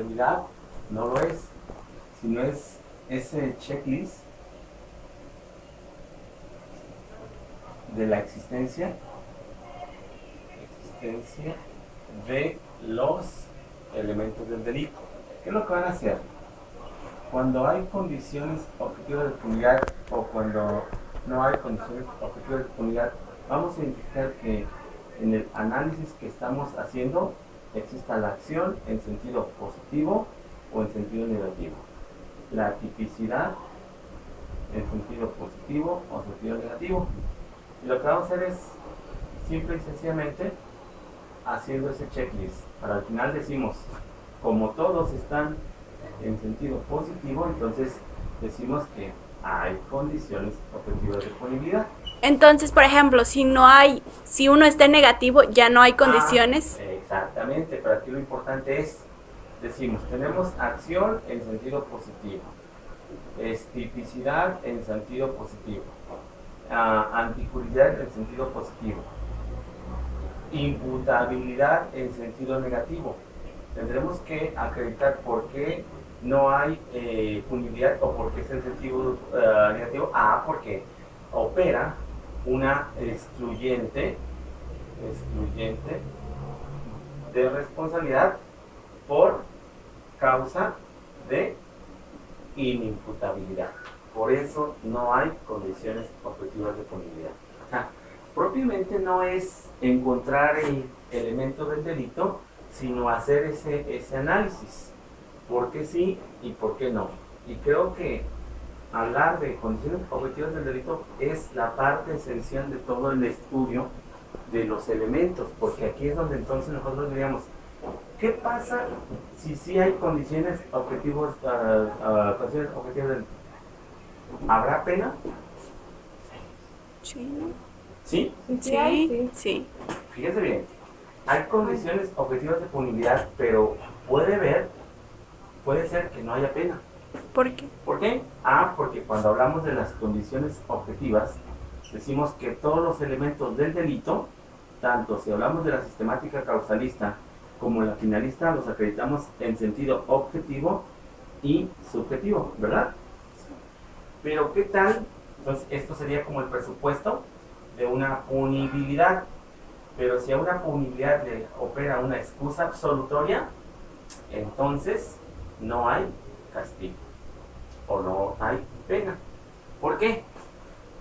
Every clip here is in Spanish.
realidad no lo es, sino es ese checklist de la existencia de los elementos del delito. ¿Qué es lo que van a hacer? Cuando hay condiciones objetivas de punidad o cuando no hay condiciones objetivas de punidad, vamos a identificar que en el análisis que estamos haciendo exista la acción en sentido positivo o en sentido negativo. La tipicidad en sentido positivo o sentido negativo. Y lo que vamos a hacer es simple y sencillamente haciendo ese checklist. Para al final decimos, como todos están en sentido positivo, entonces decimos que hay condiciones objetivas de punibilidad. Entonces, por ejemplo, si uno está en negativo, ya no hay condiciones. Exactamente, pero aquí lo importante es, decimos, tenemos acción en sentido positivo, tipicidad en sentido positivo, antijuridad en sentido positivo, imputabilidad en sentido negativo. Tendremos que acreditar por qué no hay punibilidad o por qué es en sentido negativo. Porque opera una excluyente de responsabilidad por causa de inimputabilidad. Por eso no hay condiciones objetivas de punibilidad. O sea, propiamente no es encontrar el elemento del delito, sino hacer ese análisis. ¿Por qué sí y por qué no? Y creo que hablar de condiciones objetivas del delito es la parte esencial de todo el estudio de los elementos, porque aquí es donde entonces nosotros diríamos, ¿qué pasa si sí hay condiciones objetivas del delito? ¿Habrá pena? Sí. ¿Sí? Sí. Fíjese bien, hay condiciones objetivas de punibilidad, pero puede ser que no haya pena. ¿Por qué? ¿Por qué? Porque cuando hablamos de las condiciones objetivas, decimos que todos los elementos del delito, tanto si hablamos de la sistemática causalista como la finalista, los acreditamos en sentido objetivo y subjetivo, ¿verdad? Pero ¿qué tal? Entonces, esto sería como el presupuesto de una punibilidad. Pero si a una punibilidad le opera una excusa absolutoria, entonces no hay castigo o no hay pena. ¿Por qué?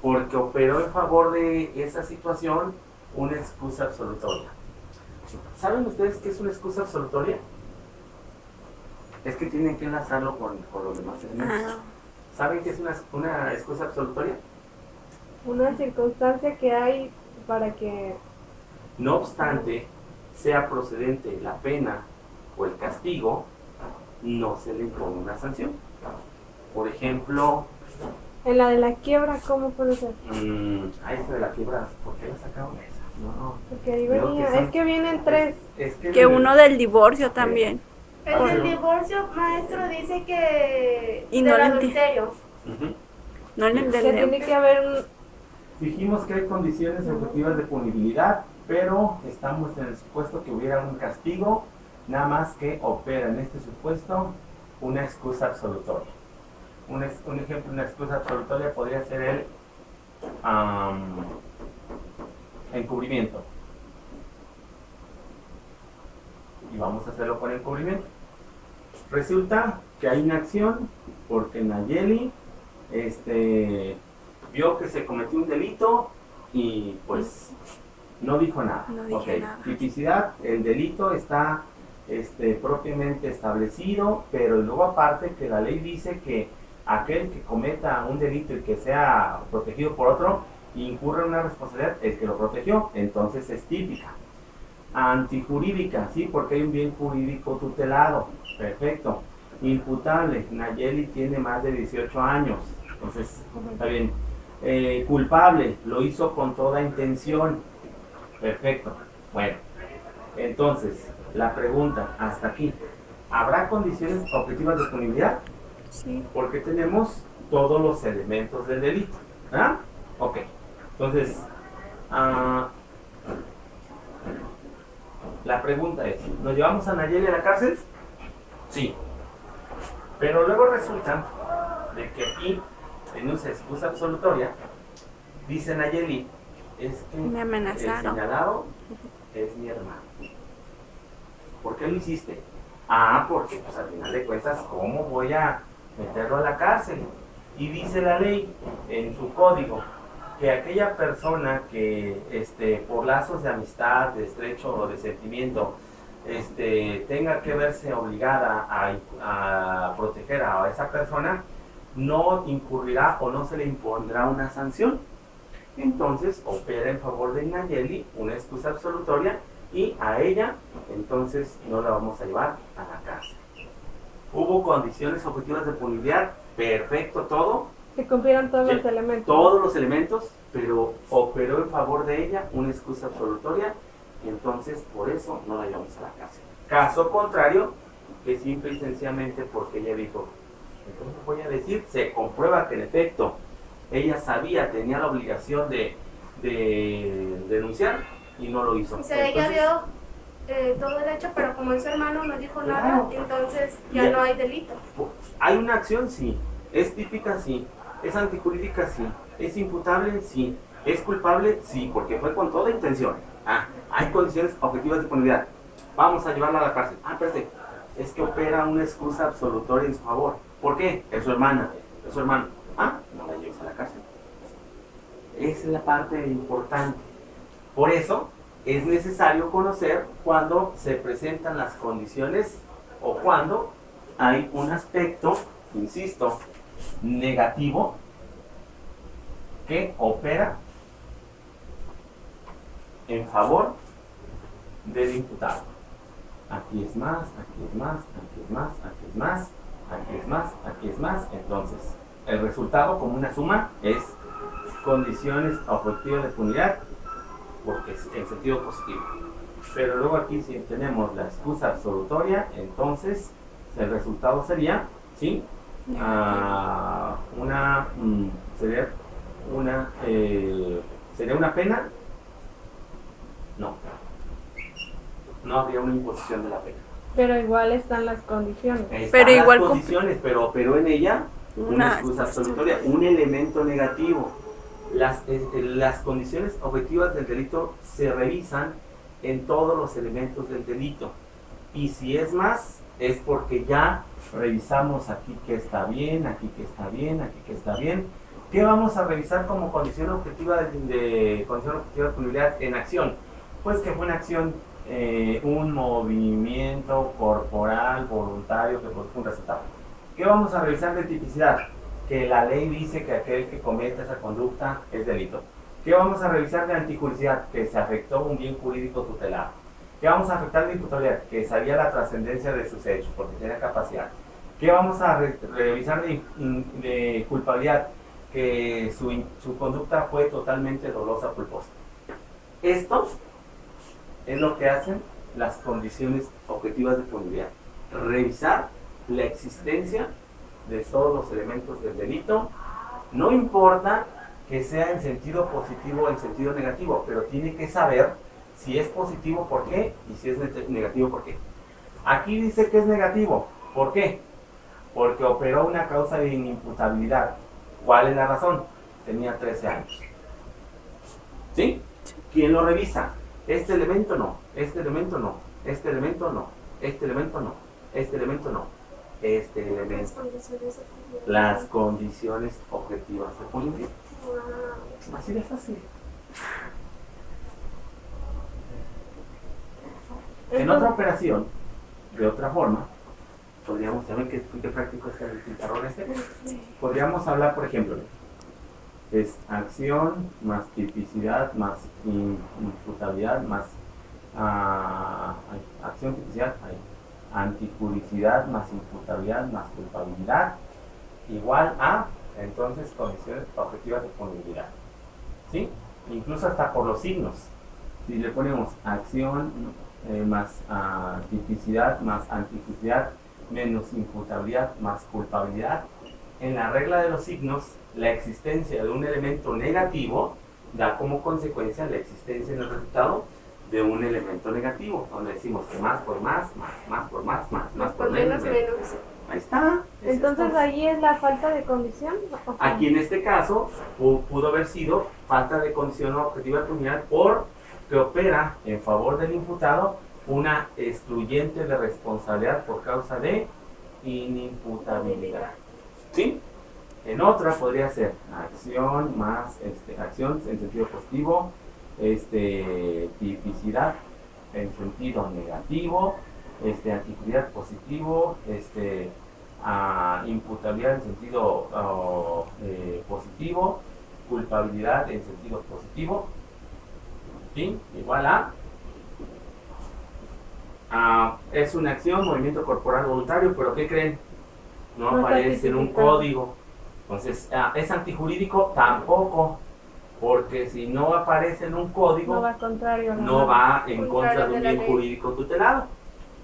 Porque operó en favor de esa situación una excusa absolutoria. ¿Saben ustedes qué es una excusa absolutoria? Es que tienen que enlazarlo con los demás elementos. ¿Saben qué es una excusa absolutoria? Una circunstancia que hay para que, no obstante sea procedente la pena o el castigo, no se le impone una sanción. Por ejemplo, en la de la quiebra, ¿cómo puede ser? Esa de la quiebra, ¿por qué la sacaron esa? No. Porque ahí venía, es que vienen tres. Es Que uno del divorcio también. El del divorcio, maestro, dice que Y del no le adulterio. No le Que entendemos. tiene que haber Dijimos que hay condiciones objetivas de punibilidad, pero estamos en el supuesto que hubiera un castigo, nada más que opera en este supuesto una excusa absolutoria. Un ejemplo de una excusa absolutoria podría ser el encubrimiento. Y vamos a hacerlo con encubrimiento. Resulta que hay una acción porque Nayeli vio que se cometió un delito y pues no dijo nada. No dije nada. Tipicidad, el delito está propiamente establecido, pero luego aparte que la ley dice que aquel que cometa un delito y que sea protegido por otro, incurre en una responsabilidad el que lo protegió, entonces es típica. Antijurídica, sí, porque hay un bien jurídico tutelado, perfecto. Imputable, Nayeli tiene más de 18 años, entonces está bien. Culpable, lo hizo con toda intención, perfecto. Bueno, entonces la pregunta hasta aquí, ¿habrá condiciones objetivas de punibilidad? Sí. Porque tenemos todos los elementos del delito, ¿ah? Ok, entonces la pregunta es, ¿nos llevamos a Nayeli a la cárcel? Sí. Pero luego resulta de que aquí, en una excusa absolutoria, dice Nayeli, es que Me el amenazaron. señalado es mi hermano. ¿Por qué lo hiciste? Ah, porque pues al final de cuentas, ¿cómo voy a meterlo a la cárcel? Y dice la ley en su código que aquella persona que por lazos de amistad, de estrecho o de sentimiento, tenga que verse obligada a proteger a esa persona, no incurrirá o no se le impondrá una sanción. Entonces opera en favor de Nayeli una excusa absolutoria y a ella entonces no la vamos a llevar a la cárcel. Hubo condiciones objetivas de punibilidad, perfecto todo, Se cumplieron todos los elementos. todos los elementos, pero operó en favor de ella una excusa absolutoria y entonces por eso no la llevamos a la cárcel. Caso contrario, que simple y sencillamente porque ella dijo, entonces voy a decir, se comprueba que en efecto ella sabía, tenía la obligación de denunciar y no lo hizo. O sea, ella Entonces, vio todo el hecho, pero como es su hermano no dijo Claro. nada, entonces ya no hay delito. hay una acción, sí. Es típica, sí. Es antijurídica, sí. Es imputable, sí. Es culpable, sí, porque fue con toda intención. Ah, hay condiciones objetivas de punibilidad. Vamos a llevarla a la cárcel. Ah, espérate. Es que opera una excusa absolutoria en su favor. ¿Por qué? Es su hermana. Es su hermano. Ah, no la lleves a la cárcel. Esa es la parte importante. Por eso es necesario conocer cuando se presentan las condiciones o cuando hay un aspecto, insisto, negativo que opera en favor del imputado. Aquí es más, aquí es más, aquí es más, aquí es más, aquí es más, aquí es más. Entonces, el resultado como una suma es condiciones objetivas de punidad porque es en sentido positivo. Pero luego aquí si tenemos la excusa absolutoria, entonces el resultado sería, ¿sí? ¿Sería una pena? No. No habría una imposición de la pena. Pero igual están las condiciones. Están Pero las igual condiciones, pero operó en ella una excusa absolutoria, un elemento negativo. Las condiciones objetivas del delito se revisan en todos los elementos del delito. Y si es más, es porque ya revisamos aquí que está bien, aquí que está bien, aquí que está bien. ¿Qué vamos a revisar como condición objetiva condición objetiva de punibilidad en acción? Pues que fue una acción, un movimiento corporal voluntario que produjo un resultado. ¿Qué vamos a revisar de tipicidad? Que la ley dice que aquel que cometa esa conducta es delito. ¿Qué vamos a revisar de antijuricidad? Que se afectó un bien jurídico tutelado. ¿Qué vamos a afectar de imputabilidad? Que sabía la trascendencia de sus hechos, porque tenía capacidad. ¿Qué vamos a revisar de culpabilidad? Que su conducta fue totalmente dolosa, culposa. Esto es lo que hacen las condiciones objetivas de punibilidad. Revisar la existencia de todos los elementos del delito, no importa que sea en sentido positivo o en sentido negativo, pero tiene que saber si es positivo, por qué, y si es negativo, por qué. Aquí dice que es negativo, ¿por qué? Porque operó una causa de inimputabilidad. ¿Cuál es la razón? Tenía 13 años. ¿Sí? ¿Quién lo revisa? Este elemento no, este elemento no, este elemento no, este elemento no, este elemento no, este elemento. Las condiciones objetivas de punibilidad. Así de fácil. En otra operación, de otra forma, podríamos, ¿saben qué práctico es el pizarrón este? Podríamos hablar, por ejemplo, es acción más tipicidad más imputabilidad más acción, tipicidad, antijuricidad más imputabilidad más culpabilidad igual a, entonces, condiciones objetivas de punibilidad. ¿Sí? Incluso hasta por los signos. Si le ponemos acción más tipicidad más antijuricidad menos imputabilidad más culpabilidad, en la regla de los signos, la existencia de un elemento negativo da como consecuencia la existencia en el resultado de un elemento negativo, donde decimos que más por más por más por menos. Ahí está. Entonces ahí es la falta de condición. ¿O Aquí en este caso pudo haber sido falta de condición objetiva de punidad porque opera en favor del imputado una excluyente de responsabilidad por causa de inimputabilidad. ¿Sí? En otra podría ser acción más acción en sentido positivo, tipicidad en sentido negativo, anticuidad positivo, imputabilidad en sentido positivo, culpabilidad en sentido positivo, ¿sí? Igual a es una acción, movimiento corporal voluntario, pero ¿qué creen? No aparece en un código. Entonces, ¿es antijurídico? Tampoco, porque si no aparece en un código, no va contrario, no va en contra de un bien jurídico tutelado.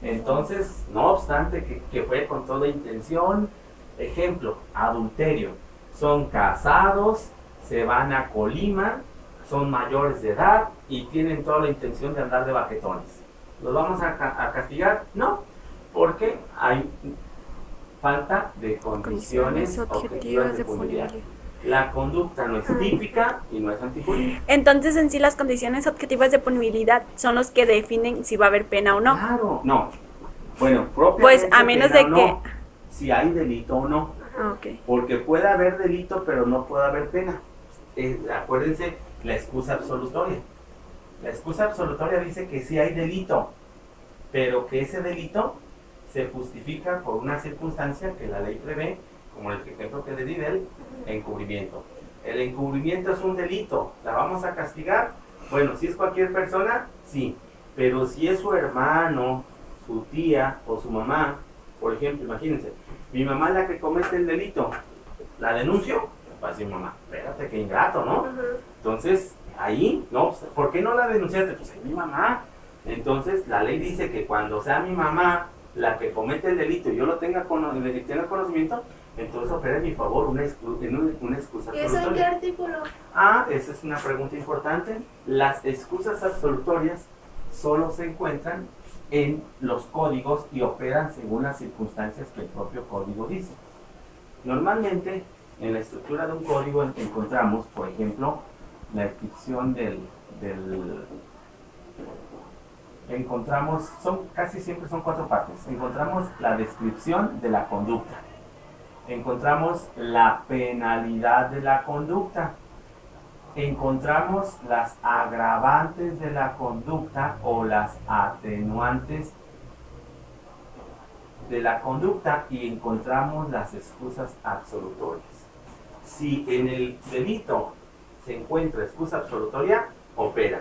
Entonces, no obstante que fue con toda intención, ejemplo, adulterio, son casados, se van a Colima, son mayores de edad y tienen toda la intención de andar de baquetones. ¿Los vamos a castigar? No, porque hay falta de condiciones objetivas de punibilidad. La conducta no es típica y no es antijurídica. Entonces, en sí, las condiciones objetivas de punibilidad son los que definen si va a haber pena o no. Claro, no. Bueno, propiamente pues a menos de que... No, si hay delito o no. Okay. Porque puede haber delito, pero no puede haber pena. Acuérdense, la excusa absolutoria. La excusa absolutoria dice que sí hay delito, pero que ese delito se justifica por una circunstancia que la ley prevé, como el ejemplo que le di del encubrimiento. El encubrimiento es un delito, ¿la vamos a castigar? Bueno, si es cualquier persona, sí, pero si es su hermano, su tía o su mamá, por ejemplo, imagínense, mi mamá es la que comete el delito, ¿la denuncio? Va a decir mamá, espérate, qué ingrato, ¿no? Entonces, ahí, ¿no? ¿Por qué no la denunciaste? Pues es mi mamá. Entonces, la ley dice que cuando sea mi mamá la que comete el delito y yo lo tenga conocimiento, entonces opera en mi favor una excusa absolutoria. ¿Y eso en qué artículo? Esa es una pregunta importante. Las excusas absolutorias solo se encuentran en los códigos y operan según las circunstancias que el propio código dice. Normalmente, en la estructura de un código encontramos, por ejemplo, la descripción encontramos, casi siempre son 4 partes. Encontramos la descripción de la conducta. Encontramos la penalidad de la conducta. Encontramos las agravantes de la conducta o las atenuantes de la conducta y encontramos las excusas absolutorias. Si en el delito se encuentra excusa absolutoria, opera.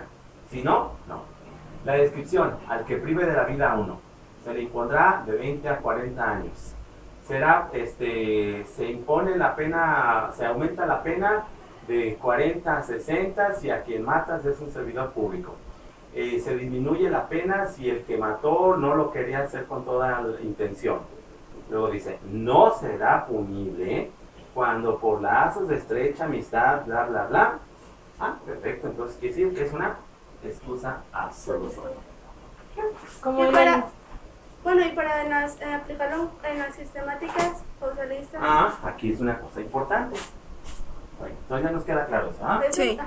Si no, no. La descripción, al que prive de la vida a uno, se le impondrá de 20 a 40 años. Se impone la pena, se aumenta la pena de 40 a 60 si a quien matas es un servidor público. Se disminuye la pena si el que mató no lo quería hacer con toda la intención. Luego dice, no será punible cuando por lazos de estrecha amistad, bla, bla, bla. Perfecto, entonces quiere decir que es una excusa absoluta. Como y para aplicarlo en las sistemáticas causalistas. Aquí es una cosa importante. Bueno, entonces ya nos queda claro eso, Sí.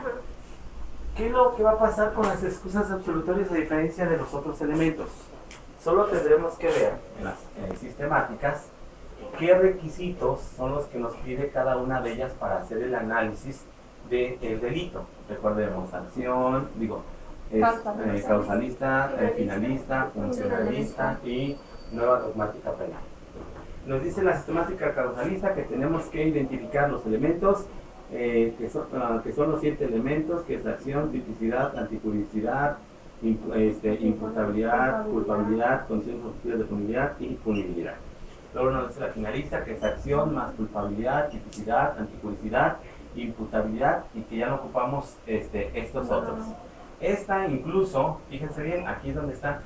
¿Qué es lo que va a pasar con las excusas absolutorias a diferencia de los otros elementos? Solo tendremos que ver en las sistemáticas qué requisitos son los que nos pide cada una de ellas para hacer el análisis del delito. Recordemos, acción, causalista, finalista, funcionalista y nueva dogmática penal. Nos dice la sistemática causalista que tenemos que identificar los elementos que son los 7 elementos, que es acción, tipicidad, antijuricidad, imputabilidad, culpabilidad, condiciones objetivas de punibilidad y punibilidad. Luego nos dice la finalista, que es acción más culpabilidad, tipicidad, antijuricidad, imputabilidad, y que ya no ocupamos estos otros. Esta incluso, fíjense bien, aquí es donde está,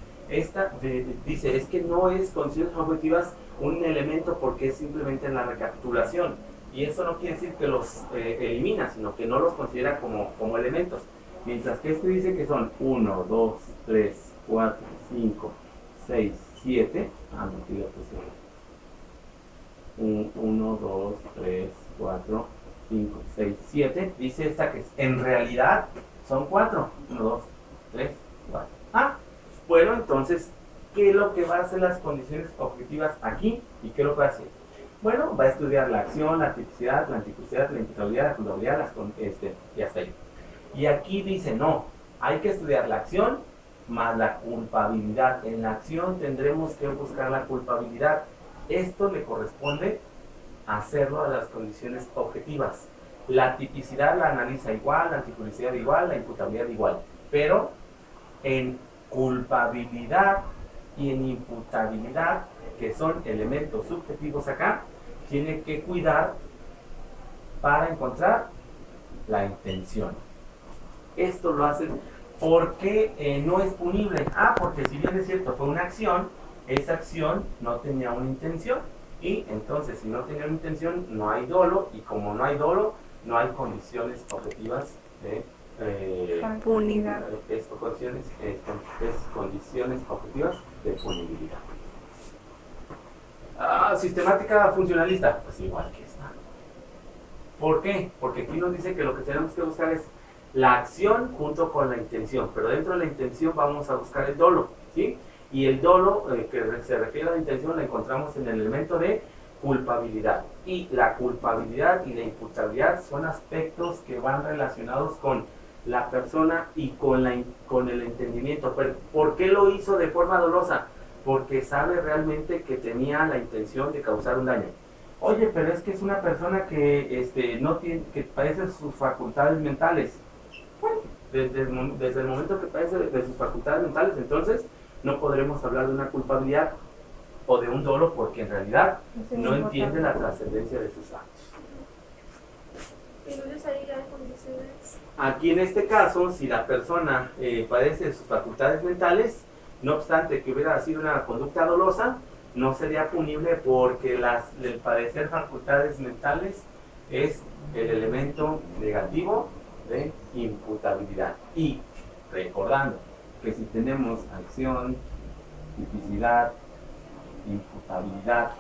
dice, es que no es condiciones objetivas un elemento porque es simplemente en la recapitulación. Y eso no quiere decir que los elimina, sino que no los considera como elementos. Mientras que este dice que son 1, 2, 3, 4, 5, 6, 7. Ah, no, aquí lo puse. 1, 2, 3, 4, 5, 6, 7. Dice esta que en realidad son 4. 1, 2, 3, 4. Ah, bueno, entonces, ¿qué es lo que va a hacer las condiciones objetivas aquí? ¿Y qué es lo que va a hacer? Bueno, va a estudiar la acción, la tipicidad, la anticucidad, la imputabilidad, la culpabilidad, y hasta ahí. Y aquí dice, no, hay que estudiar la acción más la culpabilidad. En la acción tendremos que buscar la culpabilidad. Esto le corresponde hacerlo a las condiciones objetivas. La tipicidad la analiza igual, la anticucidad igual, la imputabilidad igual. Pero en culpabilidad y en imputabilidad, que son elementos subjetivos acá, tiene que cuidar para encontrar la intención. Esto lo hacen porque no es punible. Ah, porque si bien es cierto, fue una acción, esa acción no tenía una intención. Y entonces, si no tenía una intención, no hay dolo. Y como no hay dolo, no hay condiciones objetivas de Punidad. Condiciones objetivas de punibilidad. Sistemática funcionalista, pues igual que esta. ¿Por qué? Porque aquí nos dice que lo que tenemos que buscar es la acción junto con la intención, pero dentro de la intención vamos a buscar el dolo, ¿sí? Y el dolo que se refiere a la intención la encontramos en el elemento de culpabilidad. Y la culpabilidad y la imputabilidad son aspectos que van relacionados con la persona y con el entendimiento. Pero, ¿por qué lo hizo de forma dolosa? Porque sabe realmente que tenía la intención de causar un daño. Oye, pero es que es una persona que no tiene, que padece sus facultades mentales. Bueno, desde el momento que padece de sus facultades mentales, entonces no podremos hablar de una culpabilidad o de un dolo, porque en realidad no entiende la trascendencia de sus actos. Entonces ahí hay condiciones. Aquí en este caso, si la persona padece de sus facultades mentales, no obstante que hubiera sido una conducta dolosa, no sería punible porque el padecer facultades mentales es el elemento negativo de imputabilidad. Y recordando que si tenemos acción, tipicidad, imputabilidad,